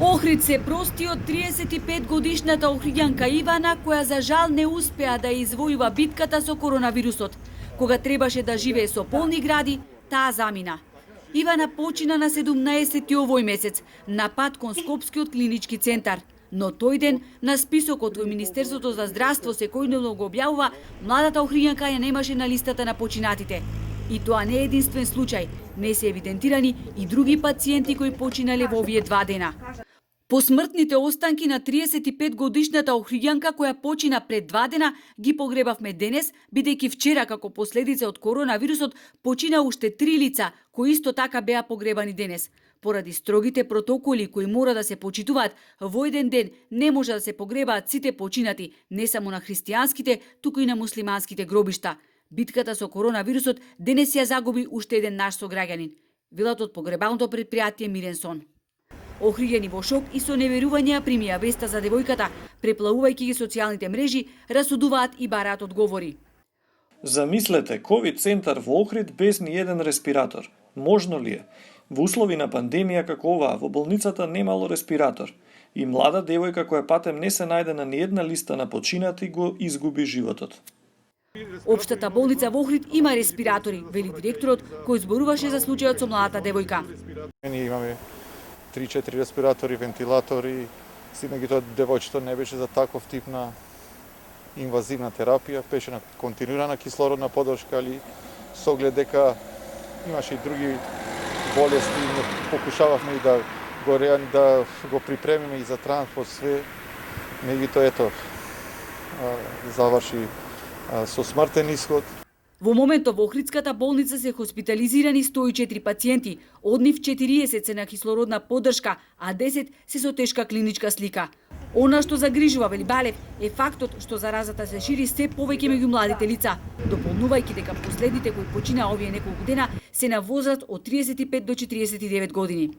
Охрид се прости од 35-годишната охриѓанка Ивана, која за жал не успеа да извојува битката со коронавирусот. Кога требаше да живее со полни гради, таа замина. Ивана почина на 17 овој месец, на пат кон Скопскиот клинички центар. Но тој ден, на списокот во Министерството за здравство секојдневно го објавува, младата охриѓанка ја немаше на листата на починатите. И тоа не е единствен случај. Не се евидентирани и други пациенти кои починале во овие 2 дена. Посмртните останки на 35-годишната охриѓанка која почина пред 2 дена ги погребавме денес, бидејќи вчера како последица од коронавирусот почина уште 3 лица кои исто така беа погребани денес. Поради строгите протоколи кои мора да се почитуваат, во еден ден не може да се погребаат сите починати, не само на христијанските, туку и на муслиманските гробишта. Битката со коронавирусот денес ја загуби уште еден наш сограѓанин. Велат од погребалното предпријатие Мирен сон. Охриѓени во шок и со неверување примија веста за девојката, преплавувајќи ги социјалните мрежи, расудуваат и бараат одговори. Замислете, ковид центар во Охрид без ни еден респиратор. Можно ли е? Во услови на пандемија како оваа, во болницата немало респиратор. И млада девојка која патем не се најде на ниедна листа на починати го изгуби животот. Општата болница во Охрид има респиратори, вели директорот кој зборуваше за случајот со младата девојка. Ние имаме 3-4 респиратори, вентилатори, си меѓутоа девојчето не беше за таков тип на инвазивна терапија, беше на континуирана кислородна поддршка, али со оглед дека имаше и други болести, покушававме и да го припремиме и за транспорт све, меѓутоа ето заврши со смртен исход. Во моментот во Охридската болница се хоспитализирани 104 пациенти, од нив 40 се на кислородна поддршка, а 10 се со тешка клиничка слика. Она што загрижува, вели Балев, е фактот што заразата се шири се повеќе меѓу младите лица, дополнувајќи дека последните кои почина овие неколку дена се на возраст од 35 до 49 години.